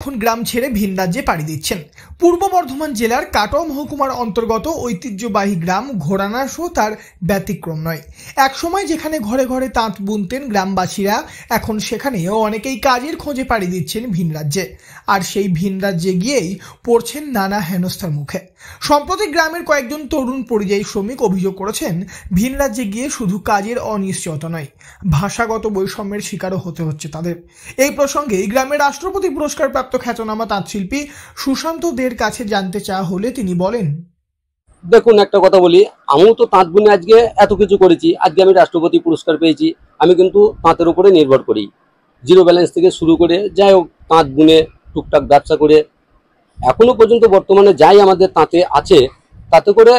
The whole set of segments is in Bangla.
এখন গ্রাম ছেড়ে ভিন রাজ্যে পাড়ি দিচ্ছেন। পূর্ব বর্ধমান জেলার কাটোয়া মহকুমার অন্তর্গত ঐতিহ্যবাহী গ্রাম ঘোড়ানাশও তার ব্যতিক্রম নয়। একসময় যেখানে ঘরে ঘরে তাঁত বুনতেন গ্রামবাসীরা, এখন সেখানেও অনেকেই কাজের খোঁজে পাড়ি দিচ্ছেন ভিন রাজ্যে। আর সেই ভিন রাজ্যে গিয়েই পড়ছেন নানা হেনস্থার মুখে। সম্প্রতি গ্রামের কয়েকজন তরুণ পরিযায়ী শ্রমিক অভিযোগ করেছেন, ভিন রাজ্যে গিয়ে শুধু কাজের অনিশ্চয়তা নয়, ভাষাগত বৈষম্যের শিকারও হতে হচ্ছে তাদের। এই প্রসঙ্গে গ্রামের রাষ্ট্রপতি পুরস্কার প্রাপ্ত খ্যাতনামা তাঁতশিল্পী সুশান্ত দের কাছে জানতে চাওয়া হলে তিনি বলেন, দেখুন, একটা কথা বলি, আমিও তো তাঁত বুনে আজকে এত কিছু করেছি, আজকে আমি রাষ্ট্রপতি পুরস্কার পেয়েছি। আমি কিন্তু তাঁতের উপরে নির্ভর করি, জিরো ব্যালেন্স থেকে শুরু করে যাই হোক তাঁত বুনে টুকটাক ব্যবসা করে এখনো পর্যন্ত বর্তমানে যাই আমাদের তাঁতে আছে, তাতে করে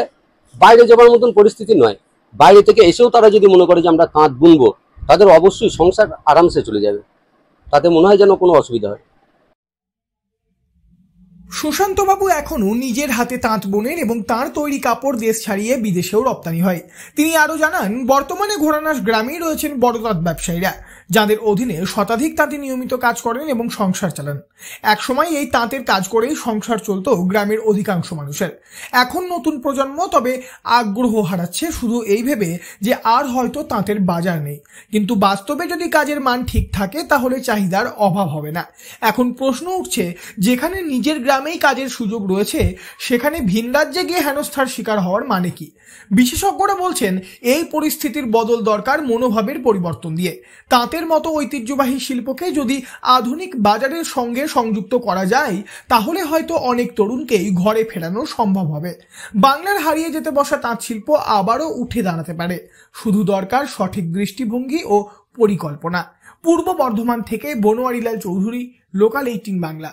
বাইরে যাবার মতন পরিস্থিতি নয়। বাইরে থেকে এসেও তারা যদি মনে করে যে আমরা তাঁত বুনবো, তাদের অবশ্যই সংসার আরামসে চলে যাবে, তাতে মনে হয় যেন কোনো অসুবিধা হয়। সুশান্তবাবু এখনও নিজের হাতে তাঁত বোনেন এবং তাঁর তৈরি কাপড় দেশ ছাড়িয়ে বিদেশেও রপ্তানি হয়। তিনি আরও জানান, বর্তমানে ঘোড়ানাশ গ্রামেই রয়েছেন বড় তাঁত ব্যবসায়ীরা, যাদের অধীনে শতাধিক তাঁতি নিয়মিত কাজ করেন এবং সংসার চালান। একসময় এই তাঁতের কাজ করেই সংসার চলত গ্রামের অধিকাংশ মানুষের। এখন নতুন প্রজন্ম তবে আগ্রহ হারাচ্ছে শুধু এই ভেবে যে আর হয়তো তাঁতের বাজার নেই, কিন্তু বাস্তবে যদি কাজের মান ঠিক থাকে তাহলে চাহিদার অভাব হবে না। এখন প্রশ্ন উঠছে, যেখানে নিজের গ্রামেই কাজের সুযোগ রয়েছে সেখানে ভিন রাজ্যে গিয়ে হেনস্থার শিকার হওয়ার মানে কি? বিশেষজ্ঞরা বলছেন, এই পরিস্থিতির বদল দরকার মনোভাবের পরিবর্তন দিয়ে। তাঁতের মতো ঐতিহ্যবাহী শিল্পকে যদি আধুনিক বাজারের সঙ্গে সংযুক্ত করা যায়, তাহলে হয়তো অনেক তরুণকেই ঘরে ফেরানো সম্ভব হবে। বাংলার হারিয়ে যেতে বসা তাঁত শিল্প আবারও উঠে দাঁড়াতে পারে, শুধু দরকার সঠিক দৃষ্টিভঙ্গি ও পরিকল্পনা। পূর্ব বর্ধমান থেকে বনোয়ারিলাল চৌধুরী, লোকাল 18 বাংলা।